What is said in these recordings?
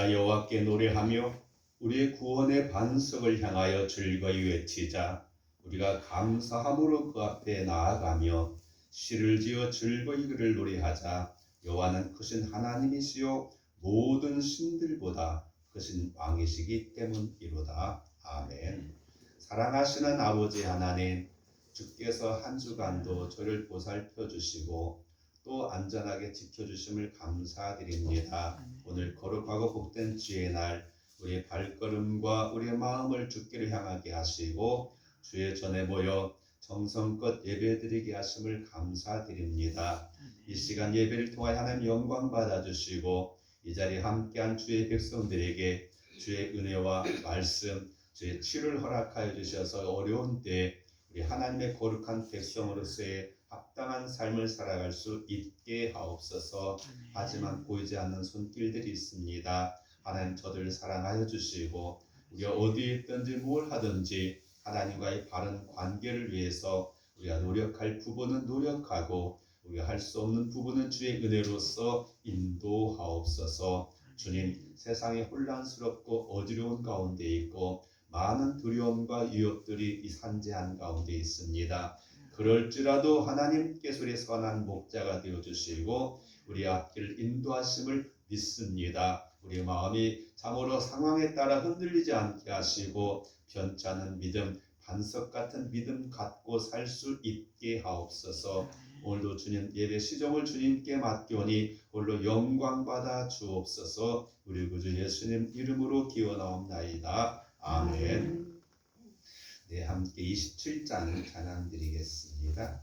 일어나 여호와께 노래하며 우리의 구원의 반석을 향하여 즐거이 외치자. 우리가 감사함으로 그 앞에 나아가며 시를 지어 즐거이 그를 노래하자. 여호와는 크신 하나님이시요 모든 신들보다 크신 왕이시기 때문이로다. 아멘. 사랑하시는 아버지 하나님, 주께서 한 주간도 저를 보살펴 주시고 또 안전하게 지켜주심을 감사드립니다. 오늘 거룩하고 복된 주의 날, 우리의 발걸음과 우리의 마음을 주께를 향하게 하시고 주의 전에 모여 정성껏 예배드리게 하심을 감사드립니다. 이 시간 예배를 통하여 하나님 영광 받아주시고 이 자리에 함께한 주의 백성들에게 주의 은혜와 말씀, 주의 치유를 허락하여 주셔서 어려운 때 우리 하나님의 거룩한 백성으로서의 합당한 삶을 살아갈 수 있게 하옵소서. 하지만 보이지 않는 손길들이 있습니다. 하나님 저들을 사랑하여 주시고 우리가 어디에 있든지 뭘 하든지 하나님과의 바른 관계를 위해서 우리가 노력할 부분은 노력하고 우리가 할 수 없는 부분은 주의 은혜로서 인도하옵소서. 주님, 세상이 혼란스럽고 어지러운 가운데 있고 많은 두려움과 위협들이 이 산재한 가운데 있습니다. 그럴지라도 하나님께서 우리의 선한 목자가 되어주시고 우리 앞길을 인도하심을 믿습니다. 우리 마음이 참으로 상황에 따라 흔들리지 않게 하시고 변치 않은 믿음, 반석 같은 믿음 갖고 살 수 있게 하옵소서. 오늘도 주님 예배 시종을 주님께 맡기오니 홀로 영광 받아 주옵소서. 우리 구주 예수님 이름으로 기원하옵나이다. 아멘. 네, 함께 27장 찬양 드리겠습니다.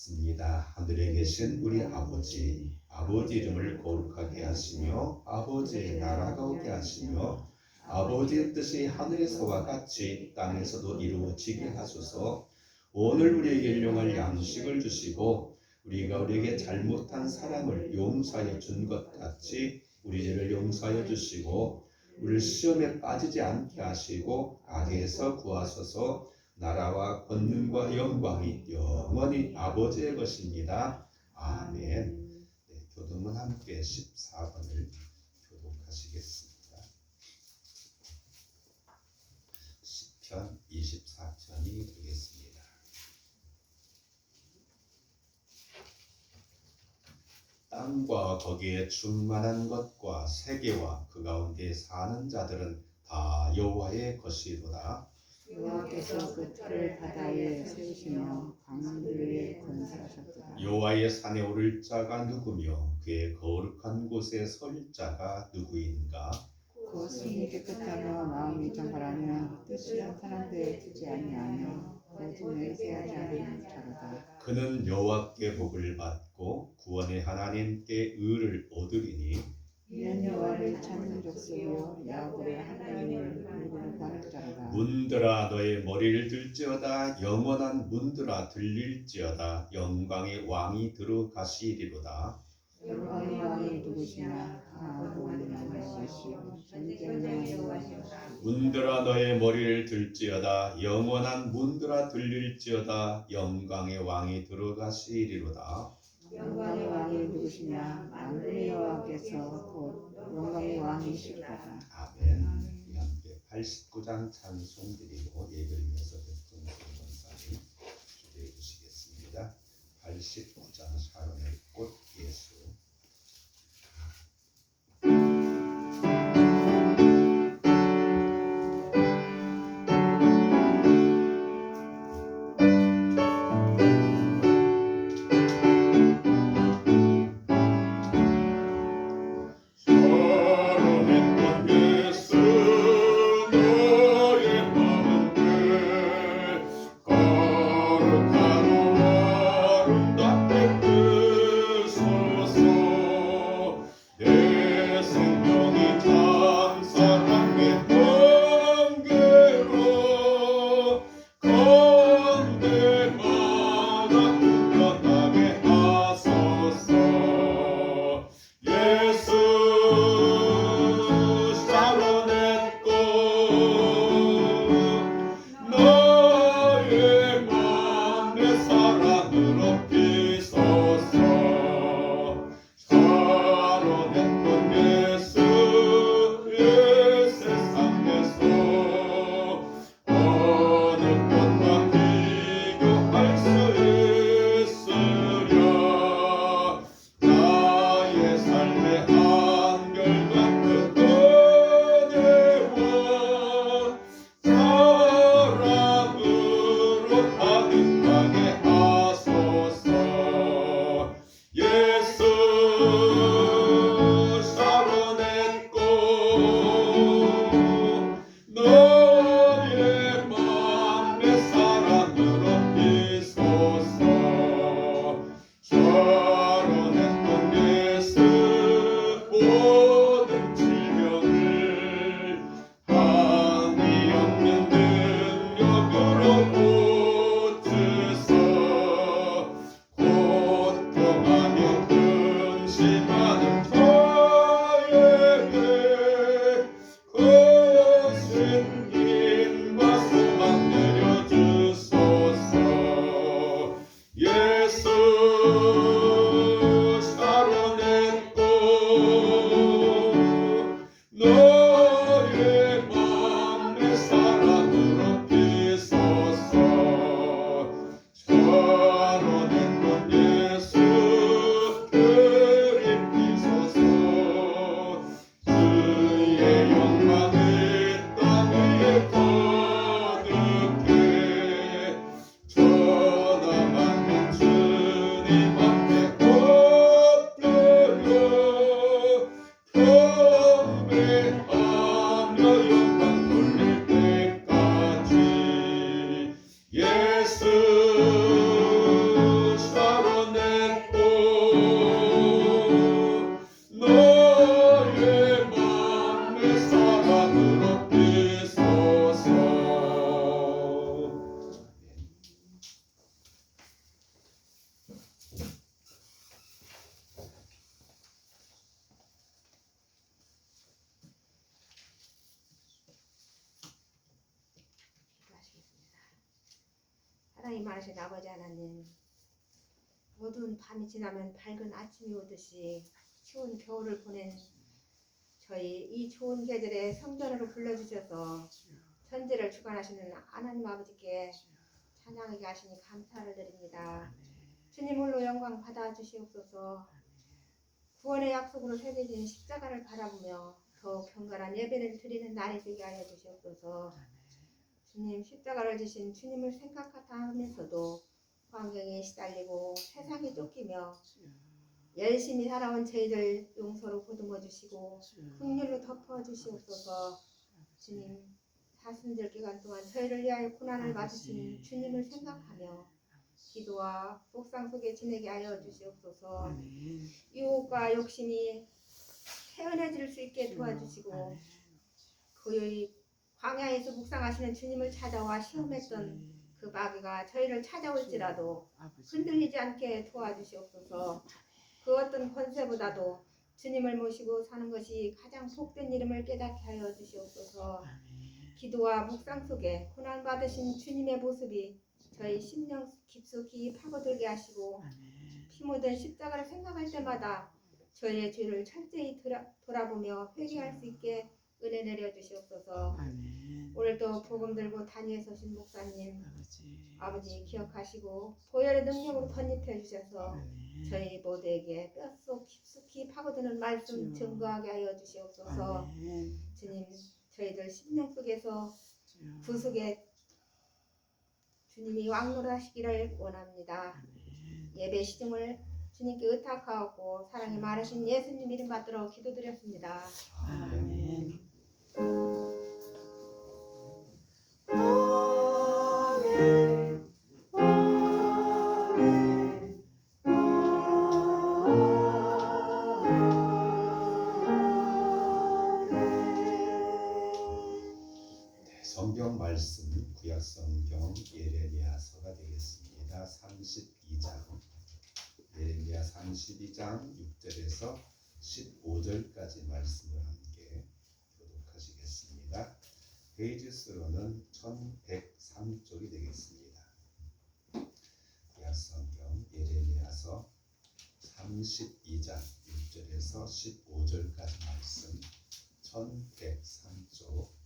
기도하겠습니다. 하늘에 계신 우리 아버지, 아버지 이름을 거룩하게 하시며 아버지의 나라가 오게 하시며 아버지의 뜻이 하늘에서와 같이 땅에서도 이루어지게 하소서. 오늘 우리에게 일용할 양식을 주시고 우리가 우리에게 잘못한 사람을 용서하여 준 것 같이 우리 죄를 용서하여 주시고 우리를 시험에 빠지지 않게 하시고 악에서 구하소서. 나라와 권능과 영광이 영원히 아버지의 것입니다. 아멘. 네, 교독문 함께 14번을 교독하시겠습니다. 시편 24편이 되겠습니다. 땅과 거기에 충만한 것과 세계와 그 가운데 사는 자들은 다 여호와의 것이로다. 여호와께서 그 틀을 바다에 세우시며 강물 위에 건설하셨도다. 여호와의 산에 오를 자가 누구며 그의 거룩한 곳에 설 자가 누구인가? 그 손이 깨끗하며 마음이 정갈하며 뜻이 한 사람들에 두지 아니하며 거짓을 세하지 않는 자로다. 그는 여호와께 복을 받고 구원의 하나님께 의를 얻으리니 이는 여호와를 찾는 족속이요 야곱의 하나님을 누구를 구하는 자로다. 문들아 너의 머리를 들지어다. 영원한 문들아 들릴지어다. 영광의 왕이 들어가시리로다. 영광의 왕이 누구시냐? 아무도 여호와시오 전쟁의 여호와시오. 문들아 너의 머리를 들지어다. 영원한 문들아 들릴지어다. 영광의 왕이 들어가시리로다. 영광의 왕이 누구시냐? 만군의 여호와께서 곧 영광의 왕이시로다. 아멘. 우리 함께 89장 찬송 드리고 예배를 위해서 백성 권사님 기도해 주시겠습니다. 89장 샤론의 꽃 예수. 사랑이 많으신 아버지 하나님, 어두운 밤이 지나면 밝은 아침이 오듯이 추운 겨울을 보낸 저희 이 좋은 계절에 성전으로 불러주셔서 천지를 주관하시는 하나님 아버지께 찬양하게 하시니 감사를 드립니다. 주님 홀로 영광 받아주시옵소서. 구원의 약속으로 새겨진 십자가를 바라보며 더욱 경건한 예배를 드리는 날이 되게 하여 주시옵소서. 주님, 십자가를 지신 주님을 생각하면서도 환경에 시달리고 세상에 쫓기며 열심히 살아온 저희들 용서로 보듬어 주시고 긍휼로 덮어 주시옵소서. 주님, 사순절 기간 동안 저희를 위하여 고난을 받으신 주님을 생각하며 기도와 복상 속에 지내게 하여 주시옵소서. 유혹과 욕심이 태어나질 수 있게 도와주시고 고요히 광야에서 묵상하시는 주님을 찾아와 시험했던 그 마귀가 저희를 찾아올지라도 흔들리지 않게 도와주시옵소서. 그 어떤 권세보다도 주님을 모시고 사는 것이 가장 복된 이름을 깨닫게 하여 주시옵소서. 기도와 묵상 속에 고난받으신 주님의 모습이 저희 심령 깊숙이 파고들게 하시고 피 묻은 십자가를 생각할 때마다 저희의 죄를 철저히 돌아보며 회개할 수 있게 은혜 내려 주시옵소서. 오늘도 복음 들고 단위에 서신 목사님 아버지 기억하시고 보혈의 능력으로 덧입혀 주셔서 저희 모두에게 뼛속 깊숙이 파고드는 말씀 증거하게 하여 주시옵소서. 주님, 저희들 심령 속에서 구속에 주님이 왕노하시기를 원합니다. 예배 시중을 주님께 의탁하고 사랑이 많으신 예수님 이름 받들어 기도드렸습니다. 아멘. 성경 말씀 구약 성경 예레미야서가 되겠습니다. 32장 예레미야 32장 6절에서 15절까지 말씀을 함께 교독하시겠습니다. 페이지 수로는 1103쪽이 되겠습니다. 구약 성경 예레미야서 32장 6절에서 15절까지 말씀 1103쪽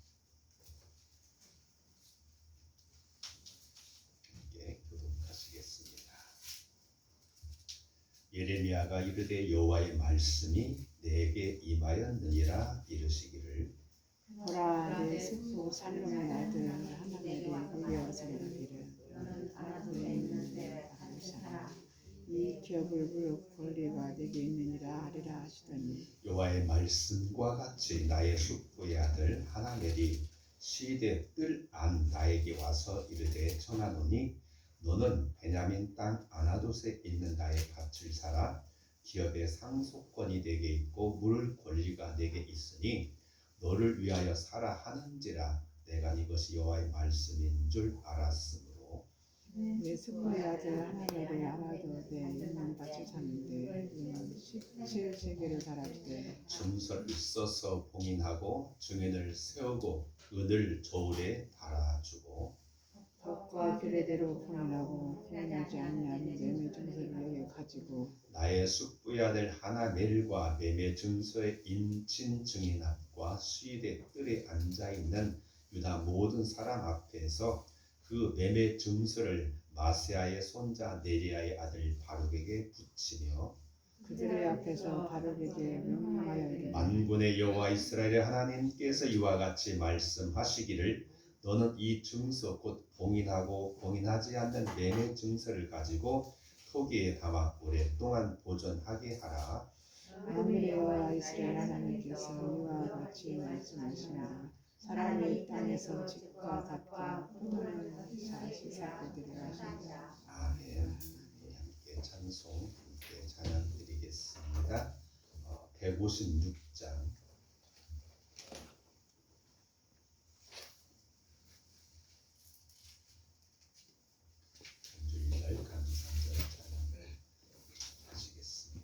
예레미야가 이르되 여호와의 말씀이 내게 임하였느니라 이르시기를 보라, 내 숙부 살롬의 아들 하나님의 의뢰어서 이르기를 너는 아라도에 있는데 바르샤라. 이 기업을 볼 권리가 내게 있느니라 하리라 하시더니 여호와의 말씀과 같이 나의 숙부의 아들 하나멜이 시대 뜰 안 나에게 와서 이르되 청하노니 너는 베냐민 땅 아나돗에 있는 나의 밭을 사라. 기업의 상속권이 내게 있고 물을 권리가 내게 있으니 너를 위하여 사라 하는지라. 내가 이것이 여호와의 말씀인 줄 알았으므로 내 숙부의 아들 하나멜이 아나돗에 있는 밭을 샀는데 이는 17세계를 달았되 증서를 써서 봉인하고 증인을 세우고 은을 저울에 달아주고 법과 규례대로 봉인하고 봉인하지 아니하는 매매 증서를 여기 가지고 나의 숙부의 아들 하나멜과 매매 증서의 인친 증인 앞과 수의대 뜰에 앉아있는 유다 모든 사람 앞에서 그 매매 증서를 마세아의 손자 네리야의 아들 바룩에게 붙이며 그들의 앞에서 바룩에게 명령하여 이르되 만군의 여호와 이스라엘의 하나님께서 이와 같이 말씀하시기를 너는 이 증서 곧 봉인하고 봉인하지 않는 매매 증서를 가지고 토기에 담아 오랫동안 보존하게 하라. 만군의 여호와 이스라엘 하나님께서 이와 같이 말씀하시나 사람이 이 땅에서 집과 밭과 포도는 시살게 되리라 하신다. 아멘. 우리 함께 찬송 함께 찬양 드리겠습니다. 156장 주일날 감사절 찬양을 하시겠습니다.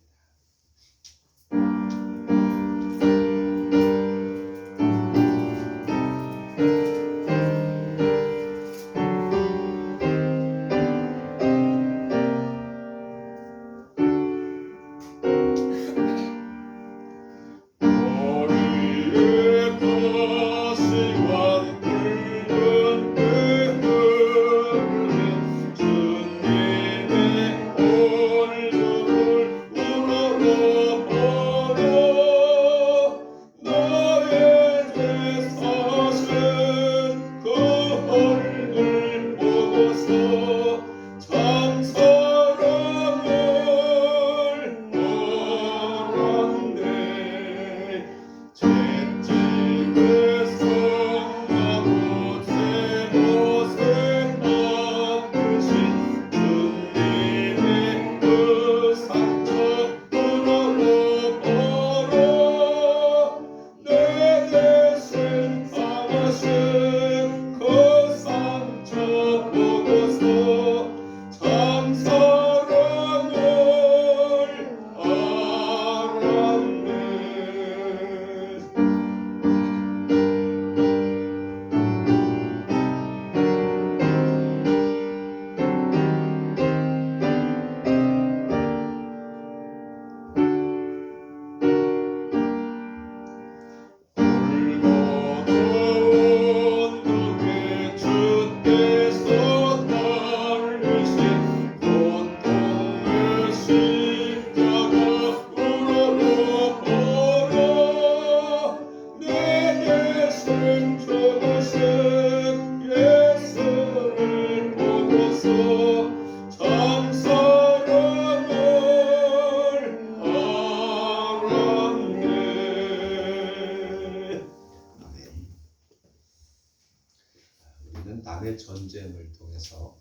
전쟁을 통해서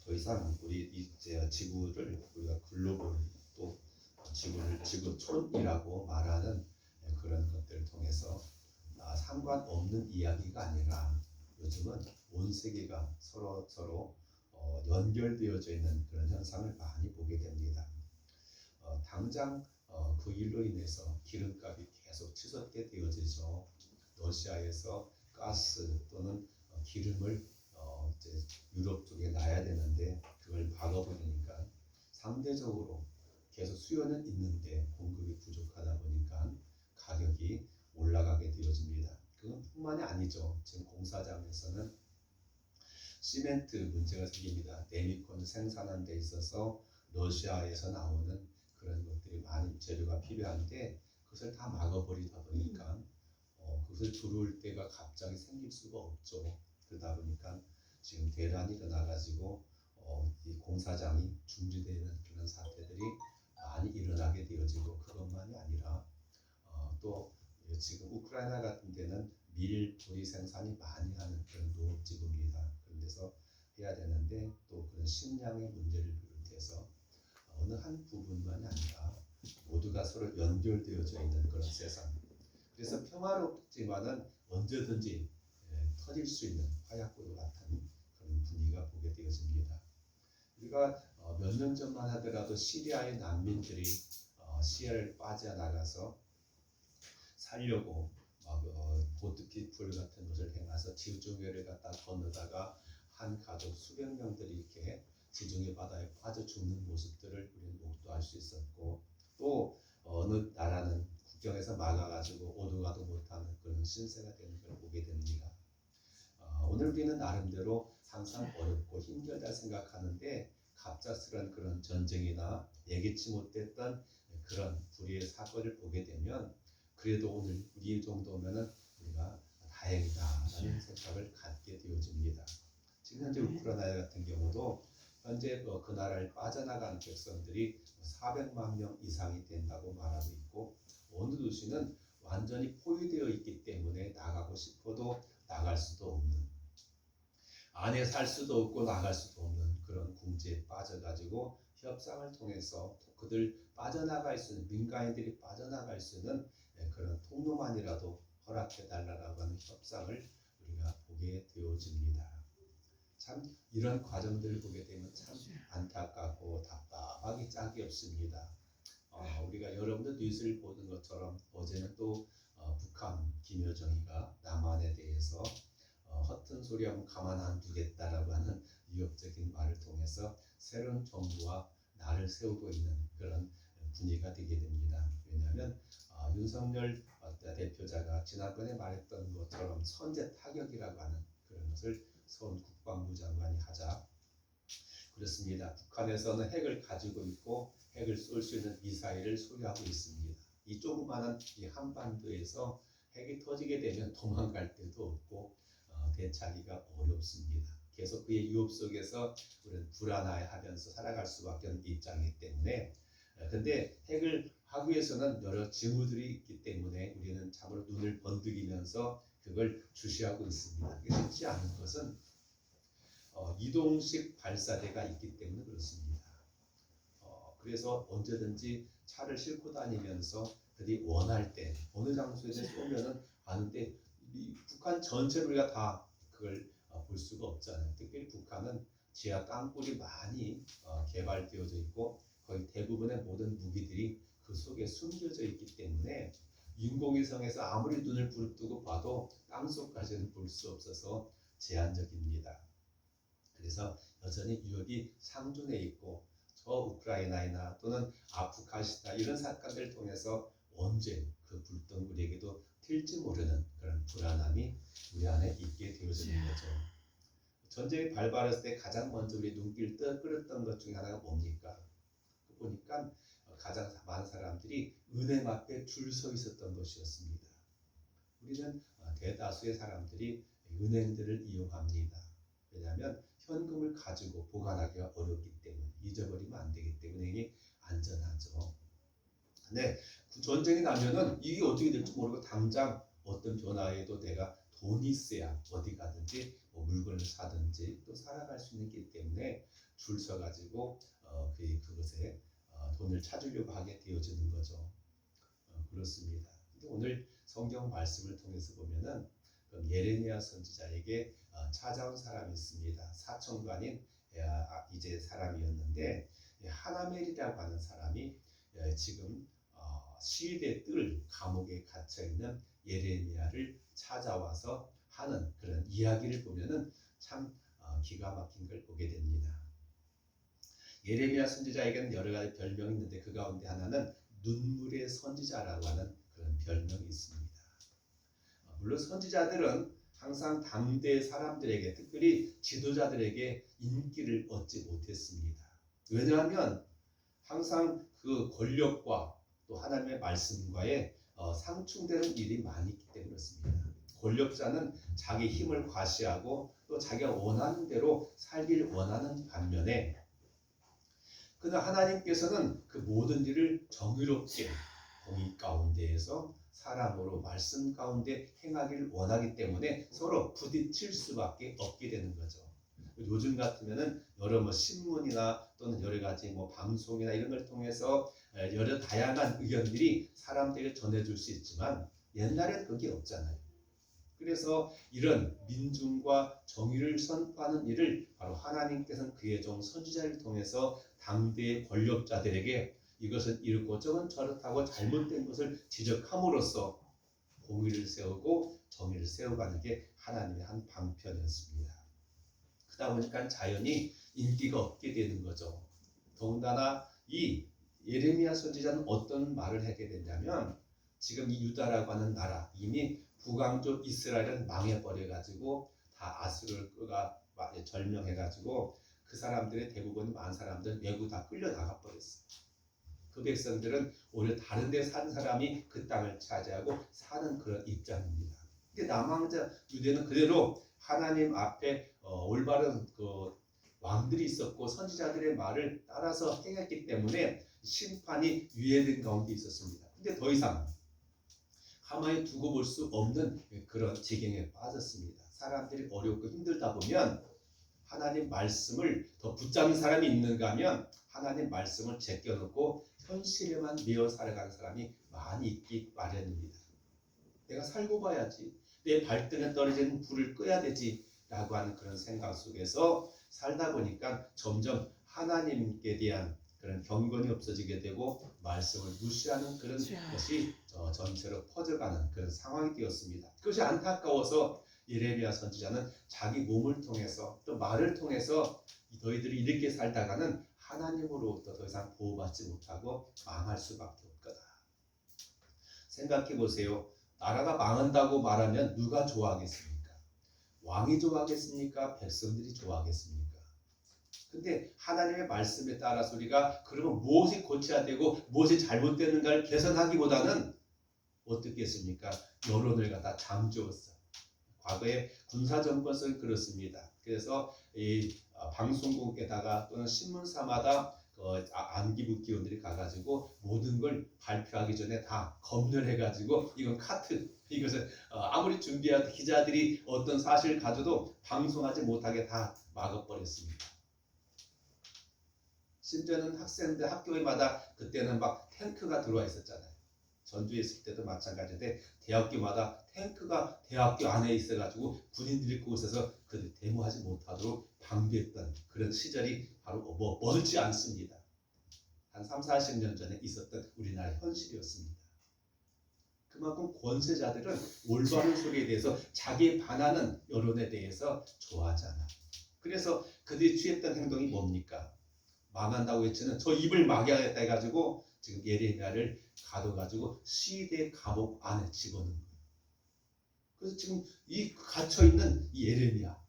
더 이상 우리 이제 지구를 우리가 글로벌 또 지구촌이라고 말하는 그런 것들을 통해서 상관없는 이야기가 아니라 요즘은 온 세계가 서로 연결되어져 있는 그런 현상을 많이 보게 됩니다. 당장 그 일로 인해서 기름값이 계속 치솟게 되어지죠. 러시아에서 가스 또는 기름을 이제 유럽 쪽에 놔야 되는데 그걸 막아버리니까 상대적으로 계속 수요는 있는데 공급이 부족하다 보니까 가격이 올라가게 되어집니다. 그것뿐만이 아니죠. 지금 공사장에서는 시멘트 문제가 생깁니다. 네미콘을 생산하는 데 있어서 러시아에서 나오는 그런 것들이 많이 재료가 필요한데 그것을 다 막아버리다 보니까 그것을 들어올 때가 갑자기 생길 수가 없죠. 그러다 보니까 지금 대란이 일어나가지고 이 공사장이 중지되는 그런 사태들이 많이 일어나게 되어지고 그것만이 아니라 또 지금 우크라이나 같은 데는 밀 보리 생산이 많이 하는 그런 농업지구입니다. 그런 데서 해야 되는데 또 그런 식량의 문제를 비롯해서 어느 한 부분만이 아니라 모두가 서로 연결되어져 있는 그런 세상. 그래서 평화롭지만은 언제든지 터질 수 있는 화약고도 같은 그런 분위기가 보게 되어집니다. 우리가 몇 년 전만 하더라도 시리아의 난민들이 시리아를 빠져나가서 살려고 보트피플 같은 것을 행해서 지중해를 갖다 건너다가 한 가족 수백 명들이 이렇게 지중해 바다에 빠져 죽는 모습들을 우리는 목도할 수 있었고 또 어느 나라는 국경에서 막아가지고 오도가도 못하는 그런 신세가 되는 걸 보게 됩니다. 오늘 우리는 나름대로 항상 어렵고 힘들다 생각하는데 갑작스런 그런 전쟁이나 예기치 못했던 그런 불의의 사건을 보게 되면 그래도 오늘 이 정도면은 우리가 다행이다라는 생각을 갖게 되어집니다. 지금 현재 우크라이나 같은 경우도 현재 그 나라를 빠져나간 백성들이 400만 명 이상이 된다고 말하고 있고 어느 도시는 완전히 포위되어 있기 때문에 나가고 싶어도 나갈 수도 없는 안에 살 수도 없고 나갈 수도 없는 그런 궁지에 빠져가지고 협상을 통해서 그들 빠져나갈 수 있는 민간인들이 빠져나갈 수 있는 그런 통로만이라도 허락해달라고 하는 협상을 우리가 보게 되어집니다. 참 이런 과정들을 보게 되면 참 안타깝고 답답하기 짝이 없습니다. 우리가 여러분들 뉴스를 보는 것처럼 어제는 또 북한 김여정이가 남한에 대해서 허튼 소리하면 가만 안 두겠다라고 하는 위협적인 말을 통해서 새로운 정부와 나를 세우고 있는 그런 분위기가 되게 됩니다. 왜냐하면 윤석열 대표자가 지난번에 말했던 것처럼 선제 타격이라고 하는 그런 것을 선 국방부 장관이 하자 그렇습니다. 북한에서는 핵을 가지고 있고 핵을 쏠 수 있는 미사일을 소유하고 있습니다. 이 조그마한 이 한반도에서 핵이 터지게 되면 도망갈 데도 없고 대처하기가 어렵습니다. 계속 그의 유혹 속에서 우리는 불안해하면서 살아갈 수밖에 없는 입장이기 때문에 근데 핵을 하기 위해서는 여러 징후들이 있기 때문에 우리는 참으로 눈을 번득이면서 그걸 주시하고 있습니다. 쉽지 않은 것은 이동식 발사대가 있기 때문에 그렇습니다. 그래서 언제든지 차를 싣고 다니면서 그들이 원할 때 어느 장소에 쏘면은 가는데 북한 전체를 우리가 다 그걸 볼 수가 없잖아요. 특별히 북한은 지하 땅굴이 많이 개발되어져 있고 거의 대부분의 모든 무기들이 그 속에 숨겨져 있기 때문에 인공위성에서 아무리 눈을 부릅뜨고 봐도 땅속까지는 볼 수 없어서 제한적입니다. 그래서 여전히 위협이 상존해 있고 저 우크라이나나 또는 아프가니스탄 이런 사건들을 통해서 언제 그 불덩구리에게도 튈지 모르는 그런 불안함이 우리 안에 있게 되어지는 거죠. 전쟁이 발발했을 때 가장 먼저 우리 눈길을 끌었던 것 중에 하나가 뭡니까? 보니까 가장 많은 사람들이 은행 앞에 줄 서 있었던 것이었습니다. 우리는 대다수의 사람들이 은행들을 이용합니다. 왜냐하면 현금을 가지고 보관하기가 어렵기 때문에 잊어버리면 안 되기 때문에 은행이 안전하죠. 근데 그 전쟁이 나면은 이게 어떻게 될지 모르고 당장 어떤 변화에도 내가 돈이 있어야 어디 가든지 뭐 물건을 사든지 또 살아갈 수 있기 때문에 줄 서가지고 그것에 돈을 찾으려고 하게 되어지는 거죠. 그렇습니다. 근데 오늘 성경 말씀을 통해서 보면은 그 예레미야 선지자에게 찾아온 사람이 있습니다. 사천관인 이제 사람이었는데 하나멜이라고 하는 사람이 지금 시대 뜰 감옥에 갇혀 있는 예레미야를 찾아와서 하는 그런 이야기를 보면은 참 기가 막힌 걸 보게 됩니다. 예레미야 선지자에게는 여러 가지 별명이 있는데 그 가운데 하나는 눈물의 선지자라고 하는 그런 별명이 있습니다. 물론 선지자들은 항상 당대 사람들에게, 특별히 지도자들에게 인기를 얻지 못했습니다. 왜냐하면 항상 그 권력과 또 하나님의 말씀과의 상충되는 일이 많이 있기 때문에 그렇습니다. 권력자는 자기 힘을 과시하고 또 자기가 원하는 대로 살기를 원하는 반면에, 그러나 하나님께서는 그 모든 일을 정의롭게 공의 가운데에서 사람으로 말씀 가운데 행하기를 원하기 때문에 서로 부딪힐 수밖에 없게 되는 거죠. 요즘 같으면은 여러 신문이나 또는 여러 가지 방송이나 이런 걸 통해서 여러 다양한 의견들이 사람들에게 전해줄 수 있지만 옛날에는 그게 없잖아요. 그래서 이런 민중과 정의를 선포하는 일을 바로 하나님께서는 그의 종 선지자를 통해서 당대의 권력자들에게 이것은 이렇고 저건 저렇다고 잘못된 것을 지적함으로써 공의를 세우고 정의를 세워가는 게 하나님의 한 방편이었습니다. 그러다 보니까 자연히 인기가 없게 되는 거죠. 더군다나 이 예레미야 선지자는 어떤 말을 하게 됐냐면, 지금 이 유다라고 하는 나라, 이미 북왕족 이스라엘은 망해버려가지고 다 아수르가 절명해가지고 그 사람들의 대부분 많은 사람들 외국 다 끌려나가 버렸어요. 그 백성들은 오히려 다른 데 산 사람이 그 땅을 차지하고 사는 그런 입장입니다. 근데 남왕자 유대는 그대로 하나님 앞에 올바른 그 왕들이 있었고 선지자들의 말을 따라서 행했기 때문에 심판이 유예된 가운데 있었습니다. 근데 더 이상 가만히 두고 볼 수 없는 그런 지경에 빠졌습니다. 사람들이 어렵고 힘들다 보면 하나님 말씀을 더 붙잡는 사람이 있는가 하면 하나님 말씀을 제껴놓고 현실에만 매어 살아가는 사람이 많이 있기 마련입니다. 내가 살고 봐야지, 내 발등에 떨어지는 불을 끄야 되지 라고 하는 그런 생각 속에서 살다 보니까 점점 하나님께 대한 그런 경건이 없어지게 되고 말씀을 무시하는 그런 것이 전체로 퍼져가는 그런 상황이 되었습니다. 그것이 안타까워서 예레미야 선지자는 자기 몸을 통해서 또 말을 통해서 너희들이 이렇게 살다가는 하나님으로부터 더 이상 보호받지 못하고 망할 수밖에 없거다. 생각해 보세요. 나라가 망한다고 말하면 누가 좋아하겠습니까? 왕이 좋아하겠습니까? 백성들이 좋아하겠습니까? 근데 하나님의 말씀에 따라서 우리가 그러면 무엇이 고쳐야 되고 무엇이 잘못되는가를 개선하기보다는 어떻게 했습니까? 여론을 갖다 잠재웠어요. 과거에 군사정권은 그렇습니다. 그래서 이 방송국에다가 또는 신문사마다 안기부 기관들이 가가지고 모든 걸 발표하기 전에 다 검열해가지고 이건 카트, 이것을 아무리 준비한 기자들이 어떤 사실을 가져도 방송하지 못하게 다 막아버렸습니다. 심지어는 학생들 학교마다 그때는 막 탱크가 들어와 있었잖아요. 전주에 있을 때도 마찬가지인데 대학교마다 탱크가 대학교 안에 있어가지고 군인들이 그곳에서 그 데모하지 못하도록 방비했던 그런 시절이 바로 멀지 않습니다. 한 30-40년 전에 있었던 우리나라의 현실이었습니다. 그만큼 권세자들은 올바른 소리에 대해서 자기에 반하는 여론에 대해서 좋아하지 않아. 그래서 그들이 취했던 행동이 뭡니까? 망한다고 외치는 저 입을 막아야겠다 해가지고 지금 예레미야를 가둬가지고 시대 감옥 안에 집어넣은 거예요. 그래서 지금 이 갇혀있는 이 예레미야,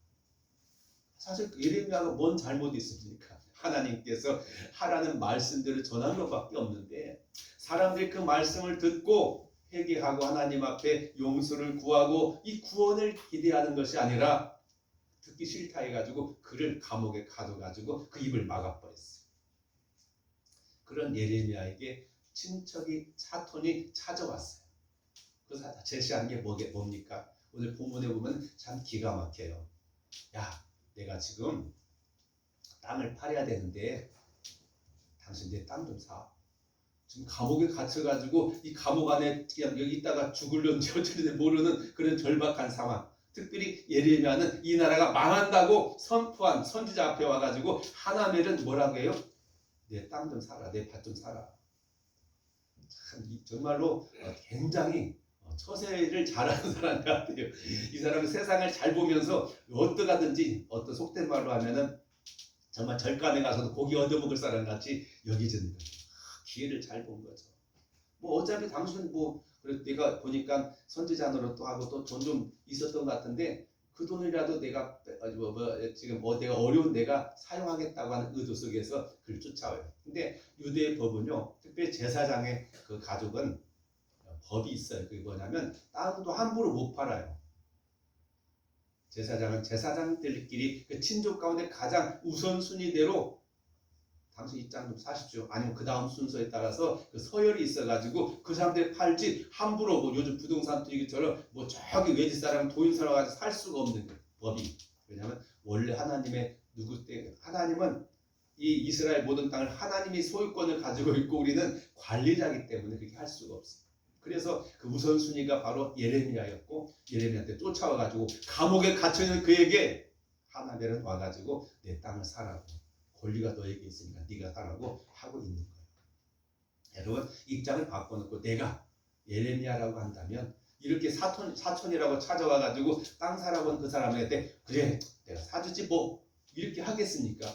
사실 예레미야가 뭔 잘못이 있습니까? 하나님께서 하라는 말씀들을 전한 것밖에 없는데 사람들이 그 말씀을 듣고 회개하고 하나님 앞에 용서를 구하고 이 구원을 기대하는 것이 아니라 듣기 싫다 해가지고 그를 감옥에 가둬가지고 그 입을 막아버렸어요. 그런 예레미야에게 친척이 사톤이 찾아왔어요. 그래서 제시한 게 뭡니까? 오늘 본문에 보면 참 기가 막혀요. 야, 내가 지금 땅을 팔아야 되는데 당신 내 땅 좀 사. 지금 감옥에 갇혀가지고 이 감옥 안에 그냥 여기 있다가 죽을런지 어쩌는지 모르는 그런 절박한 상황. 특별히 예레미야는 이 나라가 망한다고 선포한 선지자 앞에 와가지고 하나멜은 뭐라고 해요? 내 땅 좀 사라, 내 밭 좀 사라. 참 정말로 굉장히 처세를 잘하는 사람 같아요. 이 사람은 세상을 잘 보면서 어떠하든지 어떤 속된 말로 하면은 정말 절간에 가서도 고기 얻어먹을 사람 같이 여기지는 거죠. 기회를 잘 본 거죠. 뭐 어차피 당신 뭐 그래 내가 보니까 선지자 노릇도 하고 또 돈 좀 있었던 것 같은데 그 돈이라도 내가 지금 내가 어려운 내가 사용하겠다고 하는 의도 속에서 그를 쫓아와요. 근데 유대의 법은요, 특별히 제사장의 그 가족은 법이 있어요. 그게 뭐냐면 땅도 함부로 못 팔아요. 제사장은 제사장들끼리 그 친족 가운데 가장 우선순위대로 당신 이 땅 좀 사십시오. 아니면 그 다음 순서에 따라서 그 서열이 있어가지고 그 사람들이 팔지 함부로 뭐 요즘 부동산 투기처럼 뭐 저기 외지 사람 도인 사람 가지고 살 수가 없는 거예요. 법이. 왜냐하면 원래 하나님의 누구 때 하나님은 이 이스라엘 모든 땅을 하나님이 소유권을 가지고 있고 우리는 관리자이기 때문에 그렇게 할 수가 없어요. 그래서 그 우선순위가 바로 예레미야였고 예레미야한테 쫓아와가지고 감옥에 갇혀있는 그에게 하나벨은 와가지고 내 땅을 사라고 권리가 너에게 있으니까 네가 사라고 하고 있는 거예요. 여러분 입장을 바꿔놓고 내가 예레미야라고 한다면 이렇게 사촌이라고 찾아와가지고 땅 사라고 한 그 사람한테 그래 내가 사주지 뭐 이렇게 하겠습니까?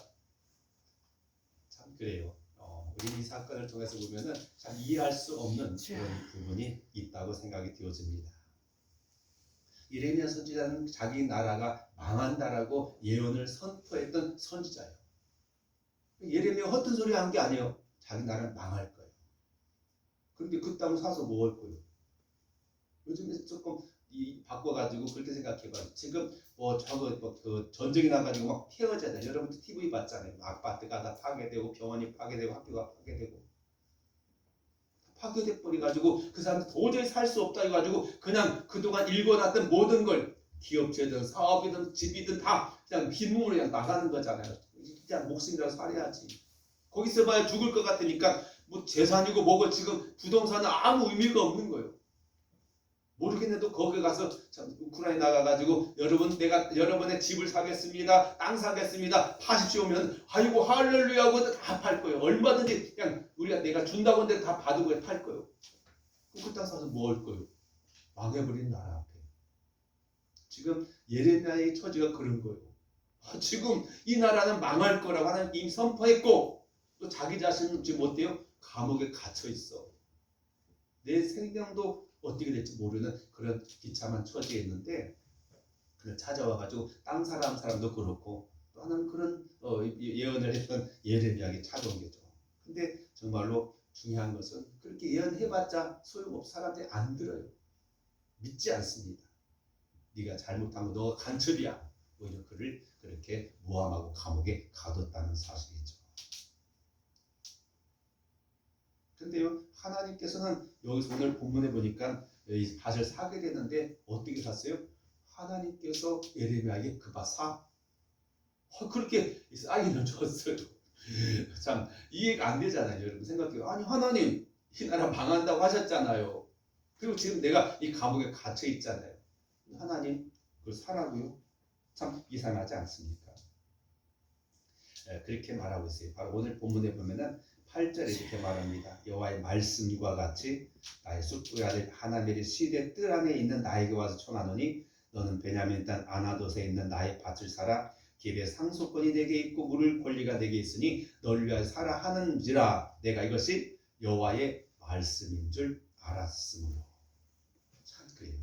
참 그래요. 우리 이 사건을 통해서 보면은 참 이해할 수 없는 그런 부분이 있다고 생각이 되어집니다. 예레미야 선지자는 자기 나라가 망한다라고 예언을 선포했던 선지자예요. 예레미야 헛된 소리 한 게 아니에요. 자기 나라는 망할 거예요. 그런데 그 땅을 사서 뭐 할 거예요? 요즘에 조금 바꿔가지고 그렇게 생각해봐요. 지금 그 전쟁이 나가지고 막 피해자들 여러분들 TV 봤잖아요. 아파트가 다 파괴되고 병원이 파괴되고 학교가 파괴되고 파괴돼 버려가지고 그 사람들 도저히 살 수 없다 해가지고 그냥 그동안 일궈놨던 모든 걸 기업체든 사업이든 집이든 다 그냥 빈몸으로 그냥 나가는 거잖아요. 그냥 목숨이라도 살아야지. 거기서 봐야 죽을 것 같으니까 뭐 재산이고 뭐고 지금 부동산은 아무 의미가 없는 거예요. 모르겠는데도 거기 가서 참 우크라이나 가가지고 여러분 내가 여러분의 집을 사겠습니다. 땅 사겠습니다. 파십시오 하면 아이고 할렐루야 하고 다 팔 거예요. 얼마든지 그냥 우리가 내가 준다고 하는데 다 받은 팔 거예요. 그 땅 사서 뭐 할 거예요? 망해버린 나라 앞에. 지금 예레미야의 처지가 그런 거예요. 지금 이 나라는 망할 거라고 하나님 이미 선포했고 또 자기 자신은 지금 어때요? 감옥에 갇혀 있어. 내 생명도 어떻게 될지 모르는 그런 비참한 처지에 있는데 그를 찾아와가지고 땅 사람 사람도 그렇고 또 하나는 그런 예언을 했던 예레미야에게 찾아온 거죠. 근데 정말로 중요한 것은 그렇게 예언해봤자 소용없어. 사람들이 안 들어요. 믿지 않습니다. 네가 잘못한 거 너가 간첩이야. 오히려 그를 그렇게 모함하고 감옥에 가뒀다는 사실이죠. 근데요 하나님께서는 여기서 오늘 본문에 보니까 이 밭을 사게 되는데 어떻게 샀어요? 하나님께서 예레미야에게 그 밭 사? 그렇게 사인을 줬어요. 참 이해가 안 되잖아요. 여러분 생각해요. 아니 하나님 이 나라 망한다고 하셨잖아요. 그리고 지금 내가 이 감옥에 갇혀 있잖아요. 하나님 그걸 사라고요? 참 이상하지 않습니까? 그렇게 말하고 있어요. 바로 오늘 본문에 보면은 8절에 이렇게 말합니다. 여호와의 말씀과 같이 나의 숙부의 아들 하나멜의 시대 뜰 안에 있는 나에게 와서 청하노니 너는 베냐민 땅 아나돗에 있는 나의 밭을 사라. 기업의 상속권이 내게 있고 물을 권리가 내게 있으니 너를 위하여 사라 하는지라. 내가 이것이 여호와의 말씀인 줄 알았으므로. 참 그래요.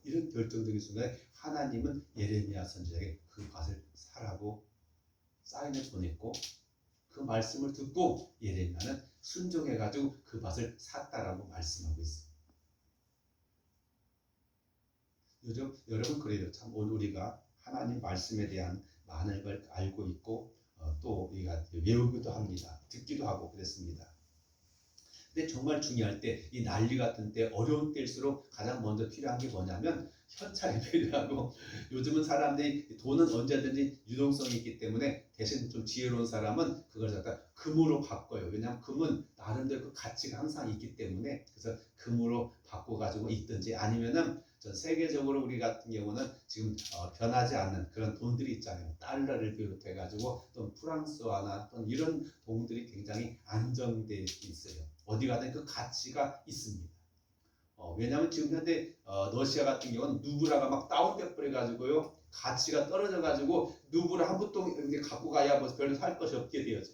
이런 결정적인 순간에 하나님은 예레미야 선지자에게 그 밭을 사라고 사인을 보냈고 그 말씀을 듣고 예레미야는 순종해가지고 그 밭을 샀다라고 말씀하고 있어요. 요즘 여러분 그래요. 참 오늘 우리가 하나님 말씀에 대한 많은 걸 알고 있고 또 우리가 외우기도 합니다. 듣기도 하고 그랬습니다. 근데 정말 중요할 때, 이 난리 같은 때, 어려운 때일수록 가장 먼저 필요한 게 뭐냐면 현찰이 필요하고, 요즘은 사람들이 돈은 언제든지 유동성이 있기 때문에 대신 좀 지혜로운 사람은 그걸 갖다 금으로 바꿔요. 왜냐하면 금은 나름대로 그 가치가 항상 있기 때문에. 그래서 금으로 바꿔가지고 있든지, 아니면은 전 세계적으로 우리 같은 경우는 지금 변하지 않는 그런 돈들이 있잖아요. 달러를 비롯해가지고 또 프랑스화나 또 이런 돈들이 굉장히 안정되어 있어요. 어디 가든 그 가치가 있습니다. 왜냐하면 지금 현재 러시아 같은 경우는 누브라가 막 다운돼 버려가지고요, 가치가 떨어져가지고 누브라 한 부통 이렇게 갖고 가야 뭐 별로 살 것이 없게 되어져.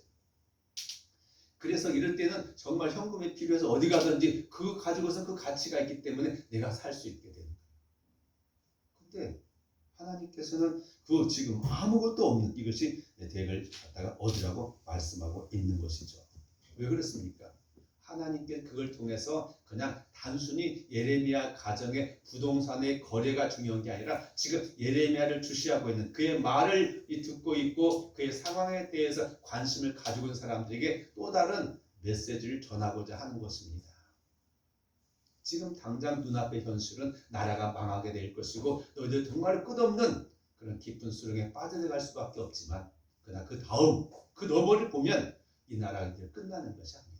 그래서 이럴 때는 정말 현금이 필요해서 어디 가든지 그거 가지고서 그 가치가 있기 때문에 내가 살 수 있게 되는 거예요. 근데 하나님께서는 그 지금 아무것도 없는 이것이 내 덱을 갖다가 얻으라고 말씀하고 있는 것이죠. 왜 그렇습니까? 하나님께 그걸 통해서 그냥 단순히 예레미야 가정의 부동산의 거래가 중요한 게 아니라 지금 예레미야를 주시하고 있는 그의 말을 듣고 있고 그의 상황에 대해서 관심을 가지고 있는 사람들에게 또 다른 메시지를 전하고자 하는 것입니다. 지금 당장 눈앞의 현실은 나라가 망하게 될 것이고 너희들 정말 끝없는 그런 깊은 수렁에 빠져들어갈 수밖에 없지만, 그러나 그 다음 그 너머를 보면 이 나라가 이제 끝나는 것이 아닙니다.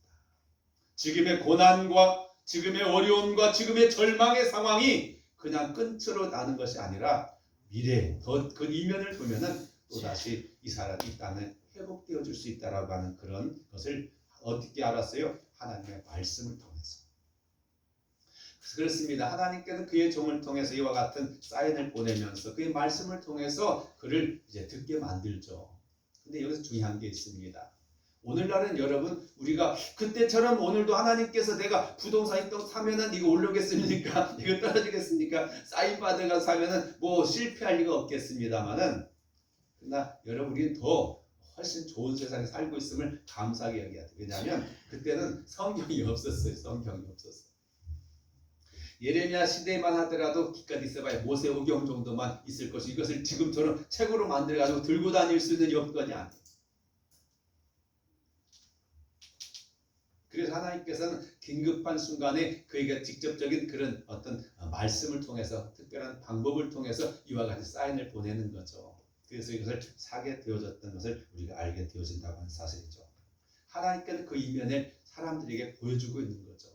지금의 고난과 지금의 어려움과 지금의 절망의 상황이 그냥 끝으로 나는 것이 아니라 미래 더 그 이면을 보면은 또다시 이 사람 이 땅에 회복되어 줄 수 있다라고 하는 그런 것을 어떻게 알았어요? 하나님의 말씀을 통해서. 그렇습니다. 하나님께서 그의 종을 통해서 이와 같은 사인을 보내면서 그의 말씀을 통해서 그를 이제 듣게 만들죠. 근데 여기서 중요한 게 있습니다. 오늘날은 여러분, 우리가 그때처럼 오늘도 하나님께서 내가 부동산 있다고 사면은 이거 올르겠습니까? 이거 떨어지겠습니까? 사인 받아가 사면은 뭐 실패할 리가 없겠습니다만은, 그러나 여러분, 우리는 더 훨씬 좋은 세상에 살고 있음을 감사하게 여겨야 돼요. 왜냐하면 그때는 성경이 없었어요. 성경이 없었어요. 예레미야 시대만 하더라도 기껏 있어봐야 모세오경 정도만 있을 것이, 이것을 지금처럼 책으로 만들어가지고 들고 다닐 수 있는 여건이 아니에요. 그래서 하나님께서는 긴급한 순간에 그에게 직접적인 그런 어떤 말씀을 통해서, 특별한 방법을 통해서 이와 같이 사인을 보내는 거죠. 그래서 이것을 사게 되어졌던 것을 우리가 알게 되어진다고 하는 사실이죠. 하나님께는 그 이면을 사람들에게 보여주고 있는 거죠.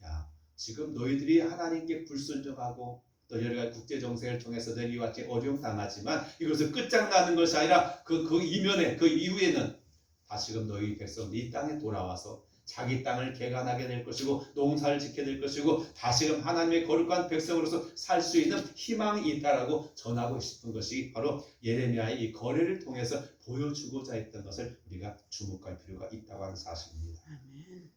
야, 지금 너희들이 하나님께 불순종하고 또 여러 가지 국제 정세를 통해서 너희와 같이 어려움 당하지만 이것을 끝장나는 것이 아니라 그 이면에, 그 이후에는 다시금 너희 백성 이 땅에 돌아와서 자기 땅을 개간하게 될 것이고 농사를 짓게 될 것이고 다시금 하나님의 거룩한 백성으로서 살 수 있는 희망이 있다라고 전하고 싶은 것이 바로 예레미야의 이 거래를 통해서 보여주고자 했던 것을 우리가 주목할 필요가 있다고 하는 사실입니다. 아멘.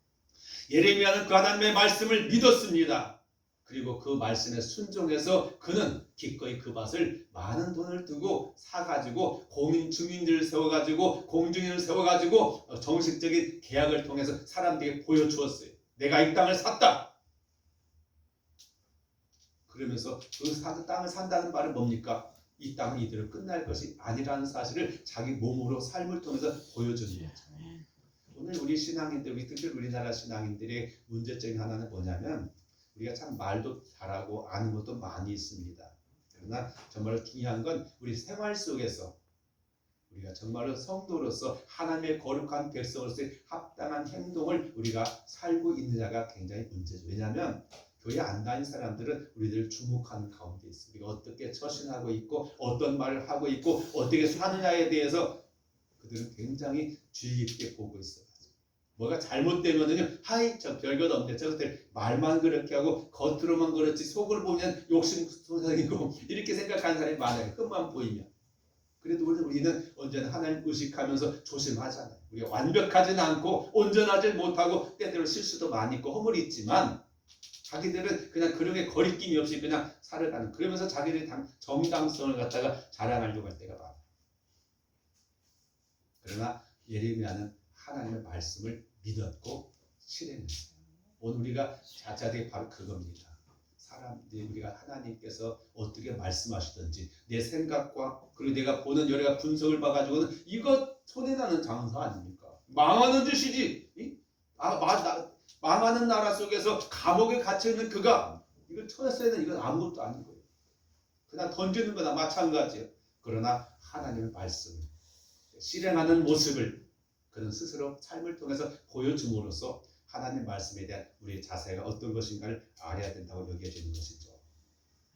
예레미야는 그 하나님의 말씀을 믿었습니다. 그리고 그 말씀에 순종해서 그는 기꺼이 그 밭을 많은 돈을 두고 사가지고 증인들을 세워가지고 공증인을 세워가지고 정식적인 계약을 통해서 사람들에게 보여주었어요. 내가 이 땅을 샀다. 그러면서 그 땅을 산다는 말은 뭡니까? 이 땅은 이대로 끝날 것이 아니라는 사실을 자기 몸으로 삶을 통해서 보여주는 거죠. 오늘 우리 신앙인들, 특히 우리나라 신앙인들의 문제점이 하나는 뭐냐면 우리가 참 말도 잘하고 아는 것도 많이 있습니다. 그러나 정말 중요한 건 우리 생활 속에서 우리가 정말로 성도로서 하나님의 거룩한 백성으로서의 합당한 행동을 우리가 살고 있느냐가 굉장히 문제죠. 왜냐하면 교회 안 다닌 사람들은 우리들을 주목하는 가운데 있습니다. 어떻게 처신하고 있고 어떤 말을 하고 있고 어떻게 사느냐에 대해서 그들은 굉장히 주의 깊게 보고 있어요. 뭐가 잘못되면은요, 하이 저 별것 없네, 저것들 말만 그렇게 하고 겉으로만 그렇지 속을 보면 욕심소생이고 이렇게 생각하는 사람이 많아요. 끝만 보이면. 그래도 우리는 언제나 하나님 의식하면서 조심하잖아요. 우리가 완벽하지는 않고 온전하지 못하고 때때로 실수도 많이 있고 허물이 있지만 자기들은 그냥 그런 게 거리낌이 없이 그냥 살아가는, 그러면서 자기들의 정당성을 갖다가 자랑하려고 할 때가 많아요. 그러나 예레미야는 하나님의 말씀을 믿었고 실행했어요. 오늘 우리가 자자되게 바로 그겁니다. 사람들이 우리가 하나님께서 어떻게 말씀하시든지 내 생각과 그리고 내가 보는 여러 가지 분석을 봐가지고는 이거 손해나는 장사 아닙니까? 망하는 짓이지. 망하는 나라 속에서 감옥에 갇혀있는 그가 이걸 쳐냈어야는 이건 아무것도 아닌 거예요. 그냥 던지는 거나 마찬가지예요. 그러나 하나님의 말씀을 실행하는 모습을 그는 스스로 삶을 통해서 보여줌으로써 하나님 말씀에 대한 우리의 자세가 어떤 것인가를 알아야 된다고 여겨지는 것이죠.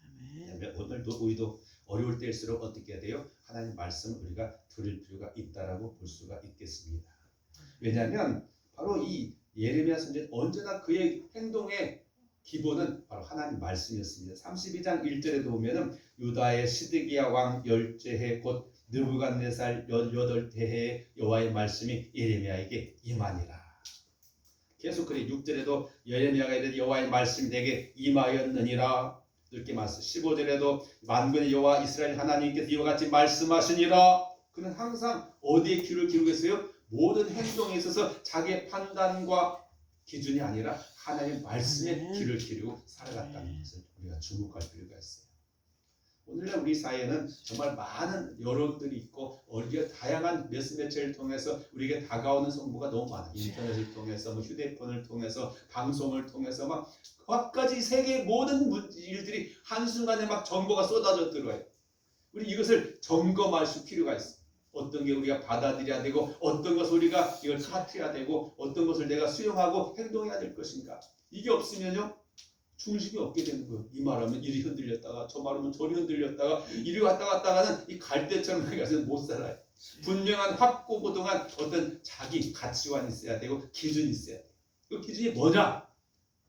아멘. 오늘도 우리도 어려울 때일수록 어떻게 해야 돼요? 하나님 말씀을 우리가 들을 필요가 있다라고 볼 수가 있겠습니다. 왜냐하면 바로 이 예레미야 선지자는 언제나 그의 행동의 기본은 바로 하나님 말씀이었습니다. 32장 1절에도 보면은 유다의 시드기야 왕 열째해 곧 느부갓네살 18해에 여호와의 말씀이 예레미야에게 임하니라. 계속 그래 6절에도 예레미야가 이르되 여호와의 말씀이 내게 임하였느니라. 이렇게 말씀 15절에도 만군의 여호와 이스라엘 하나님께서 이와 같이 말씀하시니라. 그는 항상 어디에 귀를 기울이고 있어요? 모든 행동에 있어서 자기의 판단과 기준이 아니라 하나님의 말씀에 귀를 기울이고 살아갔다는 것을 우리가 주목할 필요가 있어요. 오늘날 우리 사회에는 정말 많은 여론들이 있고 우리가 다양한 매체를 통해서 우리에게 다가오는 정보가 너무 많아요. 인터넷을 통해서 휴대폰을 통해서 방송을 통해서 막 갖가지 세계의 모든 일들이 한순간에 막 정보가 쏟아져 들어와요. 우리 이것을 점검할 필요가 있어요. 어떤 게 우리가 받아들여야 되고 어떤 것을 우리가 이걸 카트해야 되고 어떤 것을 내가 수용하고 행동해야 될 것인가. 이게 없으면요 중심이 없게 되는 거예요. 이 말하면 이리 흔들렸다가 저 말하면 저리 흔들렸다가 이리 왔다 갔다 하는 이 갈대처럼 가서 못 살아요. 분명한 확고부동한 어떤 자기 가치관이 있어야 되고 기준이 있어야 돼요. 그 기준이 뭐냐?